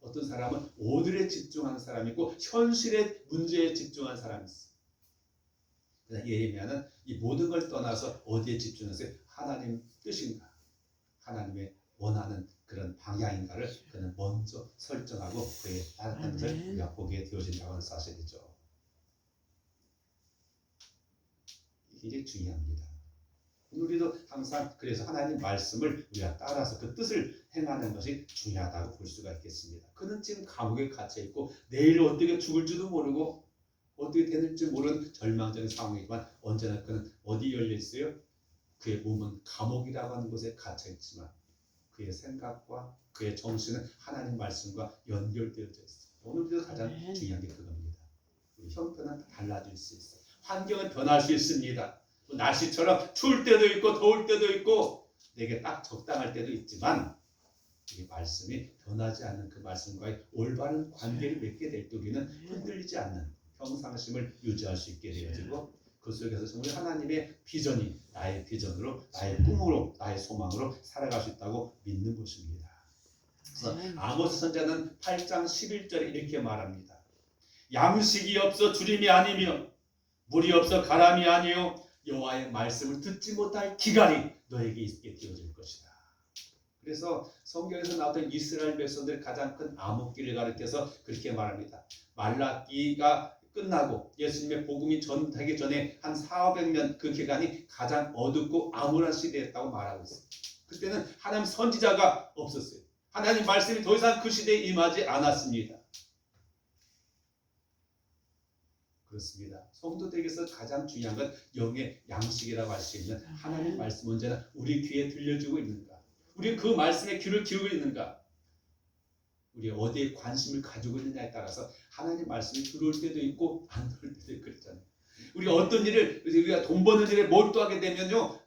어떤 사람은 오늘에 집중하는 사람이 있고 현실의 문제에 집중하는 사람이 있어요. 그러나 예레미야는 이 모든 걸 떠나서 어디에 집중해서 하나님 뜻인가? 하나님의 원하는 그런 방향인가를 그는 먼저 설정하고 그에 따르는 것을 우리가 보게 되어진다고 하는 사실이죠. 이게 중요합니다. 우리도 항상 그래서 하나님 말씀을 우리가 따라서 그 뜻을 행하는 것이 중요하다고 볼 수가 있겠습니다. 그는 지금 감옥에 갇혀 있고 내일 어떻게 죽을지도 모르고 어떻게 되는지 모르는 절망적인 상황이지만 언제나 그는 어디 열려 있어요? 그의 몸은 감옥이라고 하는 곳에 갇혀 있지만 그의 생각과 그의 정신은 하나님 말씀과 연결되어져 있어요. 오늘도 가장 중요한 게 그겁니다. 우리 형편은 달라질 수 있어요. 환경은 변할 수 있습니다. 날씨처럼 추울 때도 있고 더울 때도 있고 내게 딱 적당할 때도 있지만 이 말씀이 변하지 않는 그 말씀과의 올바른 관계를 맺게 될 때 우리는 흔들리지 않는 평상심을 유지할 수 있게 되어지고 그 속에서 정말 하나님의 비전이 나의 비전으로 나의 꿈으로 나의 소망으로 살아갈 수 있다고 믿는 것입니다. 그래서 아모스 선지자는 8장 11절에 이렇게 말합니다. 양식이 없어 주림이 아니며 물이 없어 가람이 아니요 여호와의 말씀을 듣지 못할 기갈이 너에게 있게 되어질 것이다. 그래서 성경에서 나왔던 이스라엘 백성들의 가장 큰 암흑기를 가리켜서 그렇게 말합니다. 말라기가 끝나고 예수님의 복음이 전하기 전에 한 400년 그 기간이 가장 어둡고 암울한 시대였다고 말하고 있습니다. 그때는 하나님 선지자가 없었어요. 하나님 말씀이 더 이상 그 시대에 임하지 않았습니다. 그렇습니다. 성도들에게서 가장 중요한 건 영의 양식이라고 할 수 있는 하나님 말씀 언제나 우리 귀에 들려주고 있는가? 우리 그 말씀에 귀를 기울이고 있는가? 우리 어디에 관심을 가지고 있느냐에 따라서 하나님 말씀이 들어올 때도 있고 안 들어올 때도 있고 그렇잖아요. 우리가 어떤 일을 우리가 돈 버는 일에 몰두하게 되면요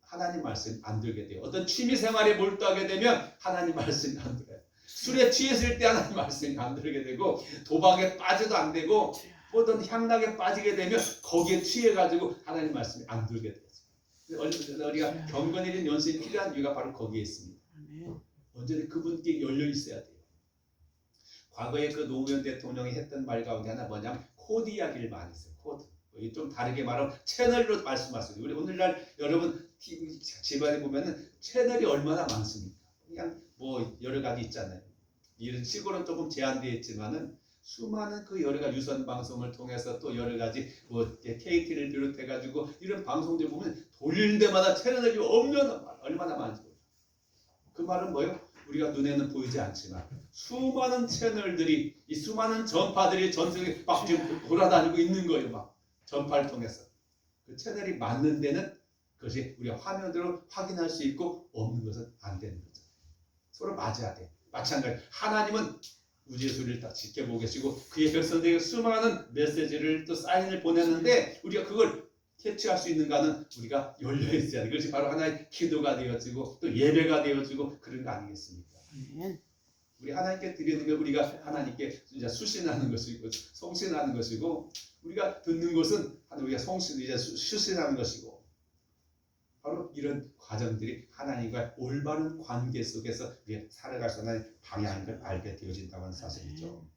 하나님 말씀 안 들게 돼요. 어떤 취미 생활에 몰두하게 되면 하나님 말씀이 안 들어요. 술에 취했을 때 하나님 말씀이 안 들게 되고 도박에 빠져도 안 되고 어떤 향락에 빠지게 되면 거기에 취해가지고 하나님 말씀이 안 들게 되죠. 우리가 경건해진 연습이 필요한 이유가 바로 거기에 있습니다. 언제나 그분께 열려 있어야 돼요. 과거에 그 노무현 대통령이 했던 말 가운데 하나 뭐냐면 코드 이야기를 많이 했어요. 코드. 좀 다르게 말하면 채널로 말씀하세요. 우리 오늘날 여러분 TV 집안에 보면은 채널이 얼마나 많습니까? 그냥 뭐 여러 가지 있잖아요. 이런 시골은 조금 제한되어 있지만은 수많은 그 여러 가지 유선 방송을 통해서 또 여러 가지 뭐 KT를 비롯해 가지고 이런 방송들 보면 돌리는 데마다 채널이 얼마나 많은지. 그 말은 뭐예요? 우리가 눈에는 보이지 않지만 수많은 채널들이 이 수많은 전파들이 전 세계에 막 지금 돌아다니고 있는 거예요. 막 전파를 통해서 그 채널이 맞는 데는 그것이 우리가 화면으로 확인할 수 있고 없는 것은 안 되는 거죠. 서로 맞아야 돼. 마찬가지. 하나님은 우주의 소리를 다 지켜보고 계시고 그의 백성들에게 수많은 메시지를 또 사인을 보냈는데 우리가 그걸 캐치할 수 있는가는 우리가 열려 있어야 돼. 그것이 바로 하나의 기도가 되어지고 또 예배가 되어지고 그런 거 아니겠습니까? 아멘. 우리 하나님께 드리는 걸 우리가 하나님께 진짜 수신하는 것이고 송신하는 것이고 우리가 듣는 것은 우리가 송신 이제 수신하는 것이고 바로 이런 과정들이 하나님과 올바른 관계 속에서 우리가 살아갈 수 있는 방향인 걸 알게 되어진다는 네. 사실이죠.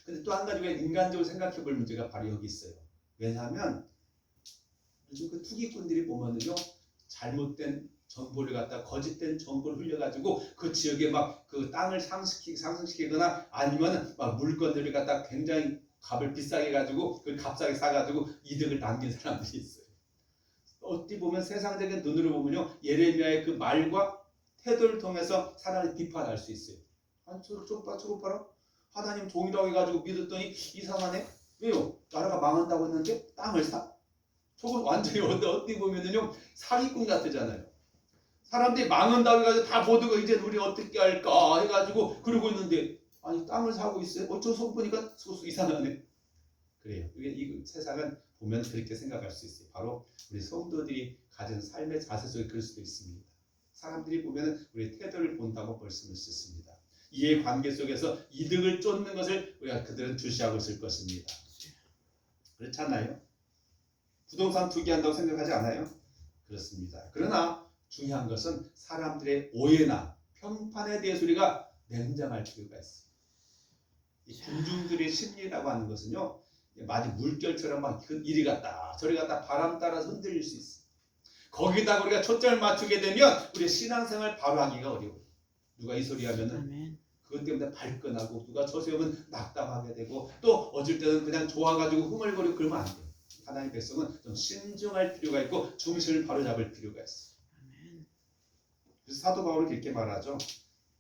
근데 또 한 가지가 인간적으로 생각해 볼 문제가 바로 여기 있어요. 왜냐하면 요즘 그 투기꾼들이 보면은요 잘못된 정보를 갖다 거짓된 정보를 흘려가지고 그 지역에 막 그 땅을 상승시키거나 아니면은 막 물건들을 갖다 굉장히 값을 비싸게 가지고 그 값싸게 사가지고 이득을 남긴 사람들이 있어요. 어찌 보면 세상적인 눈으로 보면요 예레미야의 그 말과 태도를 통해서 사람을 비판할 수 있어요. 아니 저거 봐라 하나님 종이라고 해가지고 믿었더니 이상하네. 왜요? 나라가 망한다고 했는데 땅을 사? 저건 완전히 어떻게 보면은요 사기꾼 같잖아요. 사람들이 망한다고 해가지고 다 모두가 이제 우리 어떻게 할까 해가지고 그러고 있는데 아니 땅을 사고 있어요. 어쩌서 보니까 이상하네. 그래요. 이 세상은 보면 그렇게 생각할 수 있어요. 바로 우리 성도들이 가진 삶의 자세 속에 그럴 수도 있습니다. 사람들이 보면 우리 태도를 본다고 말씀을 쓰습니다. 이해 관계 속에서 이득을 쫓는 것을 우리가 그들은 주시하고 있을 것입니다. 그렇잖아요. 부동산 투기한다고 생각하지 않아요? 그렇습니다. 그러나 중요한 것은 사람들의 오해나 평판에 대해서 우리가 냉정할 필요가 있어요. 이 군중들의 심리라고 하는 것은요, 마치 물결처럼 막 이리 갔다 저리 갔다 바람 따라서 흔들릴 수 있어요. 거기다가 우리가 초점을 맞추게 되면 우리 신앙생활 바로 하기가 어려워요. 누가 이 소리 하면은 아멘. 그것 때문에 발끈하고 누가 저 세우면 낙담하게 되고 또 어쩔 때는 그냥 좋아가지고 흥얼거리고 그러면 안 돼요. 하나님의 백성은 좀 신중할 필요가 있고 중심을 바로잡을 필요가 있어요. 그래서 사도 바울은 이렇게 말하죠.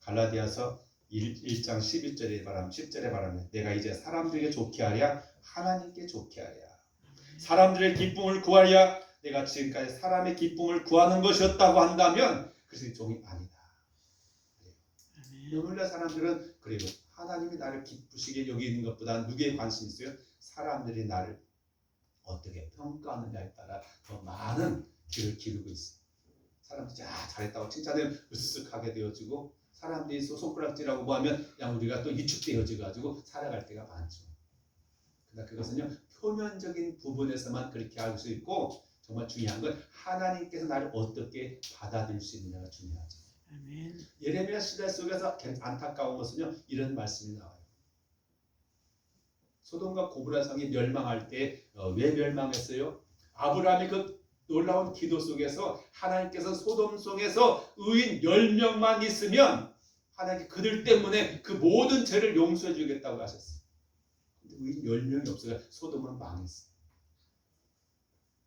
갈라디아서 1장 12절에 말하면 10절에 말하면 내가 이제 사람들에게 좋게 하랴 하나님께 좋게 하랴 사람들의 기쁨을 구하랴 내가 지금까지 사람의 기쁨을 구하는 것이었다고 한다면 그것이 종이 아니다. 오늘날 사람들은 그래요. 하나님이 나를 기쁘시게 여기는 것보다 누구에 관심이 있어요? 사람들이 나를 어떻게 평가하느냐에 따라 더 많은 길을 기르고 있어요. 사람들이 잘했다고 칭찬하면 으쓱하게 되어지고 사람들이 손가락질하고 뭐하면 그냥 우리가 또 위축되어져 가지고 살아갈 때가 많죠. 그러나 그것은요 표면적인 부분에서만 그렇게 알 수 있고 정말 중요한 건 하나님께서 나를 어떻게 받아들일 수 있느냐가 중요하죠. 아멘. 예레미야 시대 속에서 안타까운 것은요 이런 말씀이 나와요. 소돔과 고모라 성이 멸망할 때 왜 멸망했어요? 아브라함이 그 놀라운 기도 속에서 하나님께서 소돔 성에서 의인 10명만 있으면 하나님께 그들 때문에 그 모든 죄를 용서해 주겠다고 하셨어요. 근데 의인 10명이 없어서 소돔은 망했어요.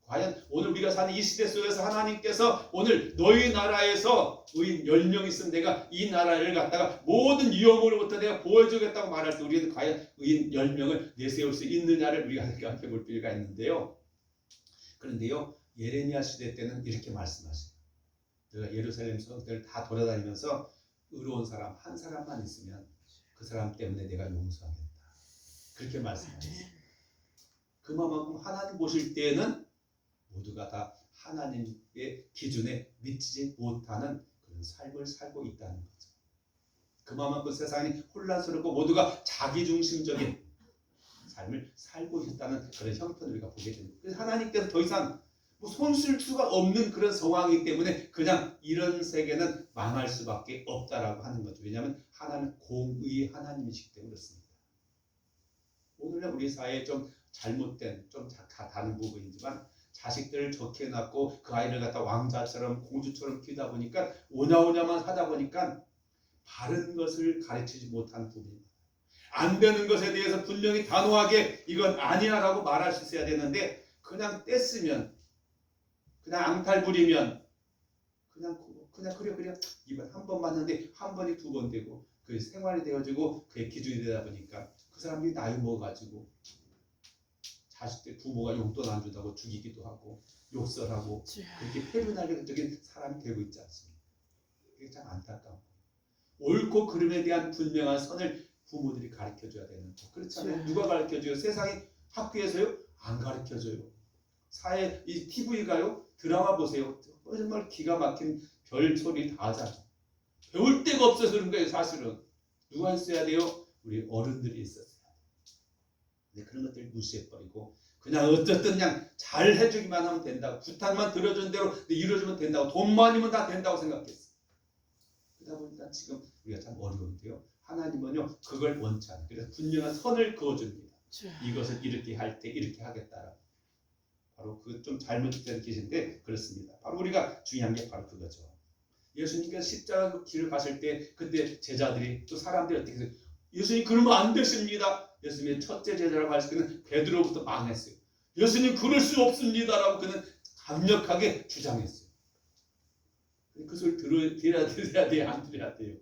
과연 오늘 우리가 사는 이 시대 속에서 하나님께서 오늘 너희 나라에서 의인 10명 있으면 내가 이 나라를 갖다가 모든 위험으로부터 내가 보여주겠다고 말할 때 우리는 과연 의인 10명을 내세울 수 있느냐를 우리가 생각해 볼 필요가 있는데요. 그런데요. 예레미야 시대 때는 이렇게 말씀하세요. 내가 예루살렘 성들을 다 돌아다니면서 의로운 사람 한 사람만 있으면 그 사람 때문에 내가 용서하겠다. 그렇게 말씀하셨어요. 그만큼 하나님 보실 때에는 모두가 다 하나님의 기준에 미치지 못하는 그런 삶을 살고 있다는 거죠. 그만큼 세상이 혼란스럽고 모두가 자기중심적인 삶을 살고 있다는 그런 형편을 우리가 보게 됩니다. 그래서 하나님께서 더 이상 손쓸 수가 없는 그런 상황이기 때문에 그냥 이런 세계는 망할 수밖에 없다라고 하는 거죠. 왜냐하면 하나님은 공의의 하나님이시기 때문에 그렇습니다. 오늘날 우리 사회에 좀 잘못된 좀 다른 부분이지만 자식들을 좋게 낳고 그 아이를 갖다 왕자처럼 공주처럼 키우다 보니까 오냐오냐만 하다 보니까 바른 것을 가르치지 못한 부분입니다. 안 되는 것에 대해서 분명히 단호하게 이건 아니야라고 말할 수 있어야 되는데 그냥 뗐으면 그냥 앙탈 부리면 그냥 그래 이번 한 번 맞는데 한 번이 두 번 되고 그 생활이 되어지고 그게 기준이 되다 보니까 그 사람이 나이 먹어가지고 자식들 부모가 용돈 안 준다고 죽이기도 하고 욕설하고 그렇게 폐륜하게 적인 사람이 되고 있지 않습니까? 그게 참 안타까운 거예요. 옳고 그름에 대한 분명한 선을 부모들이 가르쳐줘야 되는 거. 그렇잖아요. 그렇죠. 누가 가르쳐줘요? 세상이 학교에서요? 안 가르쳐줘요. 사회 이 TV가요? 드라마 보세요. 정말 기가 막힌 별 소리 다 하잖아요. 배울 데가 없어서 그런 거예요. 사실은 누가 있어야 돼요? 우리 어른들이 있었어요. 근데 그런 것들 무시해버리고 그냥 어쨌든 그냥 잘 해주기만 하면 된다고, 부탁만 들어준 대로 이루어주면 된다고, 돈만이면 다 된다고 생각했어. 그러다 보니까 지금 우리가 참 어려운데요. 하나님은요 그걸 원치 않아요. 그래서 분명한 선을 그어줍니다. 이것을 이렇게 할 때 이렇게 하겠다라고. 바로 그 좀 잘못된 길인데 그렇습니다. 바로 우리가 중요한 게 바로 그거죠. 예수님께서 십자가 길을 가실 때 그때 제자들이 또 사람들이 어떻게 해서 예수님 그러면 안 되십니다. 예수님의 첫째 제자라고 할 수 있는 베드로부터 망했어요. 예수님 그럴 수 없습니다라고 그는 강력하게 주장했어요. 그 소리 들어야 돼요? 안 들어야 돼요?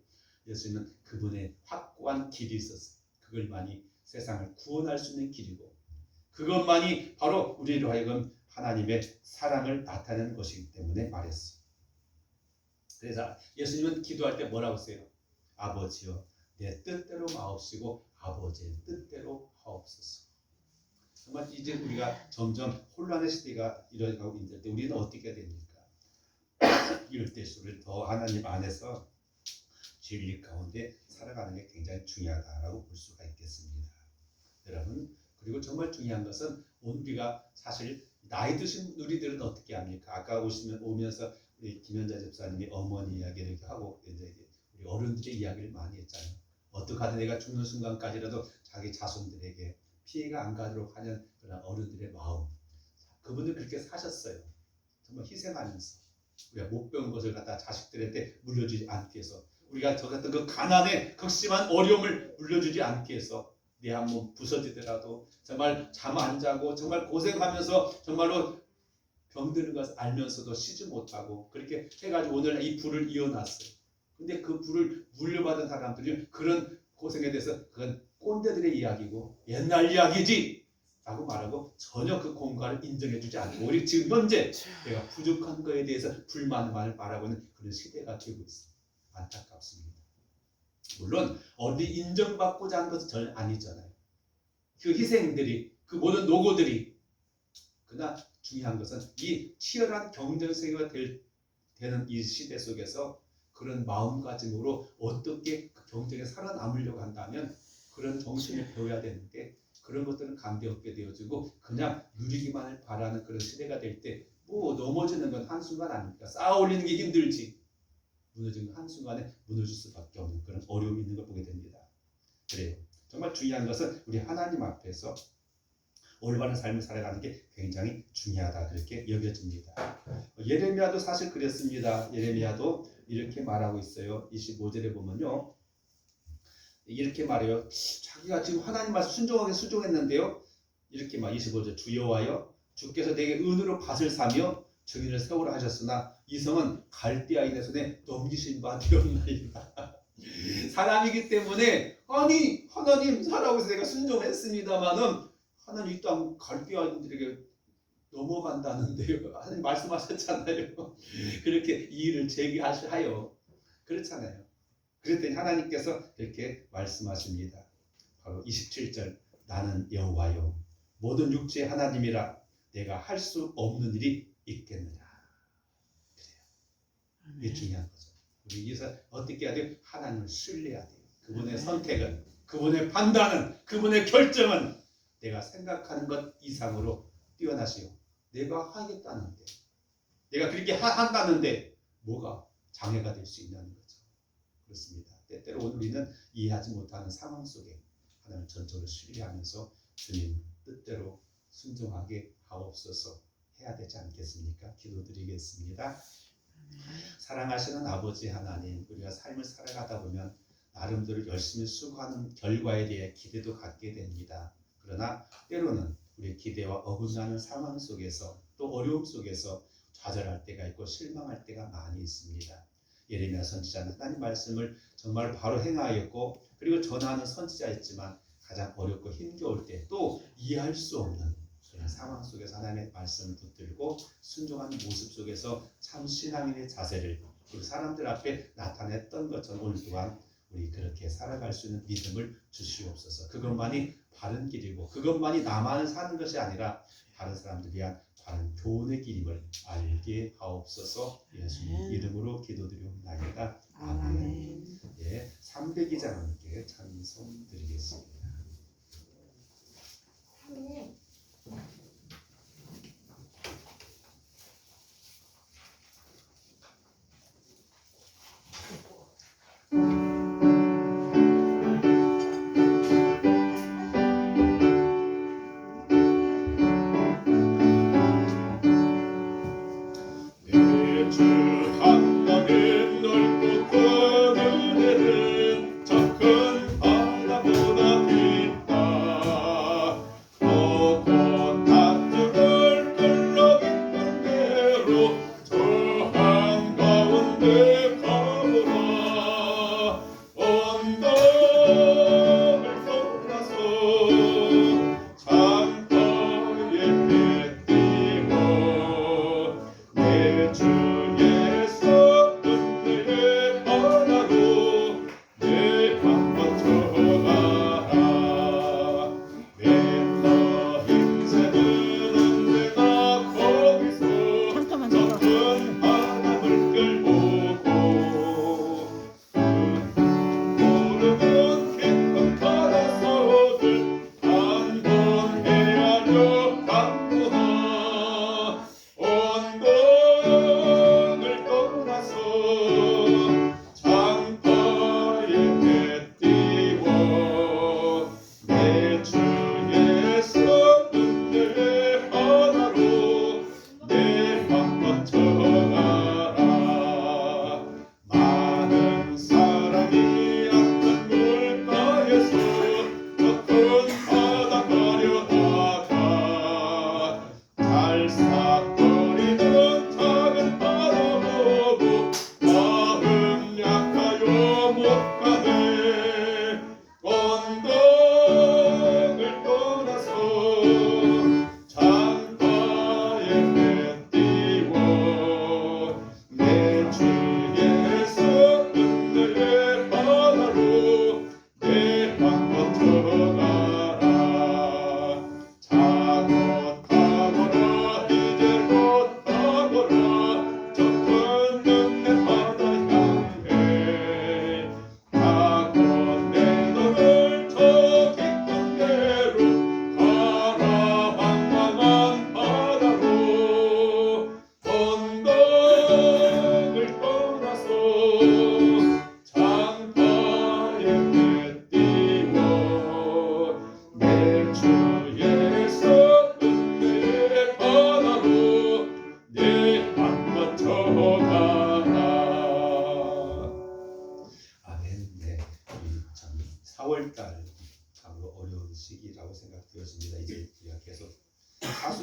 예수님은 그분의 확고한 길이 있었어요. 그걸만이 세상을 구원할 수 있는 길이고 그것만이 바로 우리로 하여금 하나님의 사랑을 나타내는 것이기 때문에 말했어요. 그래서 예수님은 기도할 때 뭐라고 했어요? 아버지여 내 뜻대로 마옵시고 아버지의 뜻대로 하옵소서. 정말 이제 우리가 점점 혼란의 시대가 일어나고 있을 때 우리는 어떻게 됩니까? 이럴 때일수록 더 하나님 안에서 진리 가운데 살아가는 게 굉장히 중요하다라고 볼 수가 있겠습니다. 여러분, 그리고 정말 중요한 것은 우리가 사실 나이 드신 우리들은 어떻게 합니까? 아까 오면서 우리 김현자 집사님이 어머니 이야기를 이렇게 하고 이제 우리 어른들의 이야기를 많이 했잖아요. 어떻게 하든 내가 죽는 순간까지라도 자기 자손들에게 피해가 안 가도록 하는 그런 어른들의 마음. 그분들 그렇게 사셨어요. 정말 희생하면서 우리가 못 배운 것을 갖다 자식들한테 물려주지 않게 해서 우리가 저 같은 그 가난의 극심한 어려움을 물려주지 않게 해서 내 한 몸 부서지더라도 정말 잠 안 자고 정말 고생하면서 정말로 병드는 것을 알면서도 쉬지 못하고 그렇게 해가지고 오늘 이 불을 이어놨어요. 근데 그 불을 물려받은 사람들이 그런 고생에 대해서 그건 꼰대들의 이야기고 옛날 이야기지 라고 말하고 전혀 그 공과를 인정해주지 않고 우리 지금 현재 내가 부족한 거에 대해서 불만을 말하고 있는 그런 시대가 되고 있어요. 안타깝습니다. 물론 어디 인정받고자 하는 것은 전혀 아니잖아요. 그 희생들이 그 모든 노고들이 그러나 중요한 것은 이 치열한 경쟁 세계가 되는 이 시대 속에서 그런 마음가짐으로 어떻게 그 경쟁에 살아남으려고 한다면 그런 정신을 배워야 되는데 그런 것들은 관계없게 되어지고 그냥 누리기만을 바라는 그런 시대가 될 때 뭐 넘어지는 건 한순간 아닙니까? 쌓아 올리는 게 힘들지 무너지는 건 한순간에 무너질 수밖에 없는 그런 어려움이 있는 걸 보게 됩니다. 그래요. 정말 중요한 것은 우리 하나님 앞에서 올바른 삶을 살아가는 게 굉장히 중요하다 그렇게 여겨집니다. 예레미야도 사실 그랬습니다. 예레미야도 이렇게 말하고 있어요. 25절에 보면요. 이렇게 말해요. 자기가 지금 하나님 말씀 순종하게 수종했는데요. 이렇게 막 25절 주여와여 주께서 내게 은으로 밭을 사며 증인을 세우라 하셨으나 이 성은 갈대아인의 손에 넘기신 바 되었나이다. 사람이기 때문에 아니 하나님 사라고 해서 내가 순종했습니다마는 하나님 이 땅 갈대아인들에게 넘어간다는데요. 하나님 말씀하셨잖아요. 그렇게 이의를 제기하여 그렇잖아요. 그랬더니 하나님께서 이렇게 말씀하십니다. 바로 27절 나는 여호와요 모든 육체의 하나님이라 내가 할 수 없는 일이 있겠느냐. 그래요. 이게 중요한 거죠. 우리 여기서 어떻게 해야 돼요? 하나님을 신뢰해야 돼요. 그분의 선택은, 그분의 판단은, 그분의 결정은 내가 생각하는 것 이상으로 뛰어나시오. 내가 하겠다는데, 내가 그렇게 한다는데 뭐가 장애가 될 수 있냐는 거죠. 그렇습니다. 때때로 우리는 이해하지 못하는 상황 속에 하나님을 전적으로 신뢰하면서 주님 뜻대로 순종하게 하옵소서 해야 되지 않겠습니까? 기도드리겠습니다. 사랑하시는 아버지 하나님, 우리가 삶을 살아가다 보면 나름대로 열심히 수고하는 결과에 대해 기대도 갖게 됩니다. 그러나 때로는 우리의 기대와 어긋나는 상황 속에서 또 어려움 속에서 좌절할 때가 있고 실망할 때가 많이 있습니다. 예레미야 선지자는 하나님 말씀을 정말 바로 행하였고 그리고 전하는 선지자였지만 가장 어렵고 힘겨울 때 또 이해할 수 없는 그런 상황 속에서 하나님의 말씀을 붙들고 순종하는 모습 속에서 참 신앙인의 자세를 우리 사람들 앞에 나타냈던 것처럼 오늘 또한 우리 그렇게 살아갈 수 있는 믿음을 주시옵소서. 그것만이 바른 길이고 그것만이 나만 사는 것이 아니라 다른 사람들 위한 바른 교훈의 길임을 알게 하옵소서. 예수님 이름으로 기도드리옵나이다. 아멘. 아멘. 예, 302장 함께 찬송 드리겠습니다.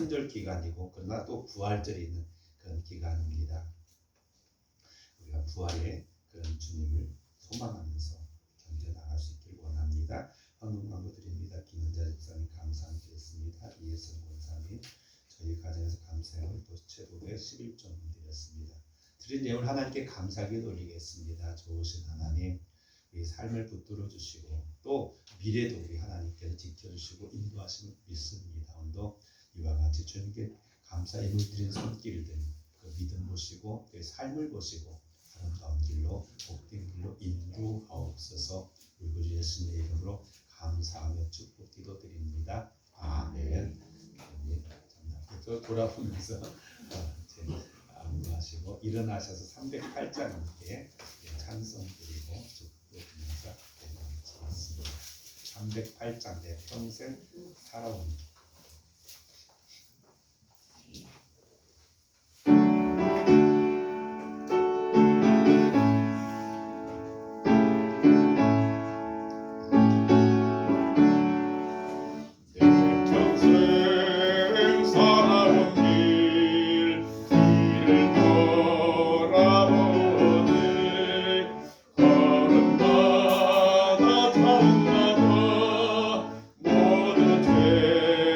사순절 기간이고 그러나 또 부활절이 있는 그런 기간입니다. 우리가 부활의 그런 주님을 소망하면서 견뎌 나갈 수 있길 원합니다. 헌금광고 드립니다. 김은자 집사님 감사드렸습니다. 이혜성 권사님 저희 가정에서 감사의 도시체복에 11조 드렸습니다. 드린 예물 하나님께 감사하게 돌리겠습니다. 좋으신 하나님 우리 삶을 붙들어 주시고 또 미래도 우리 하나님께서 지켜주시고 인도하심을 믿습니다. 오늘도 이와 같이 주님께 감사 예물 드린 손길들 그 믿음 보시고 그 삶을 보시고 아름다운 길로 복된 길로 인도하옵소서. 우리 구 예수님의 이름으로 감사하며 축복 기도드립니다. 아멘. 또 돌아보면서 안무하시고 일어나셔서 308장 함께 찬송 드리고 축복드리면서 마치겠습니다. 308장 내 평생 살아온 걸음마다 자음마다 모두 죄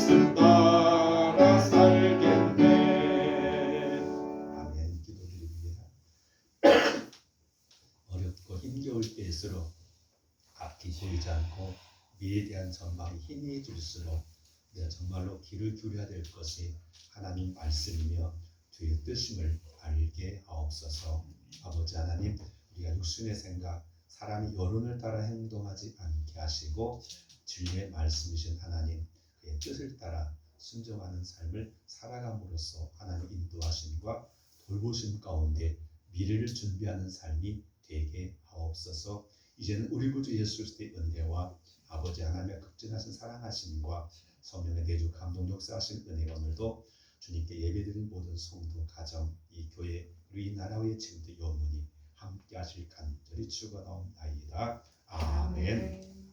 말씀 따라 살겠네. 아멘. 기도드립니다. 어렵고 힘겨울 때일수록 앞이 보이지 않고 미래에 대한 전망이 힘이 들수록 우리가 정말로 귀를 기울여야 될 것이 하나님 말씀이며 주의 뜻임을 알게 하옵소서. 아버지 하나님, 우리가 육신의 생각, 사람이 여론을 따라 행동하지 않게 하시고 진리의 말씀이신 하나님, 그의 뜻을 따라 순종하는 삶을 살아감으로써 하나님 인도하심과 돌보심 가운데 미래를 준비하는 삶이 되게 하옵소서. 이제는 우리 구주 예수 그리스도의 은혜와 아버지 하나님의 극진하신 사랑하심과 성령의 내주 감동 역사하신 은혜가 오늘도 주님께 예배드린 모든 성도 가정 이 교회 그리고 이 나라 위의 친구들 영원히 함께 하실 간절히 축원하옵나이다. 아멘.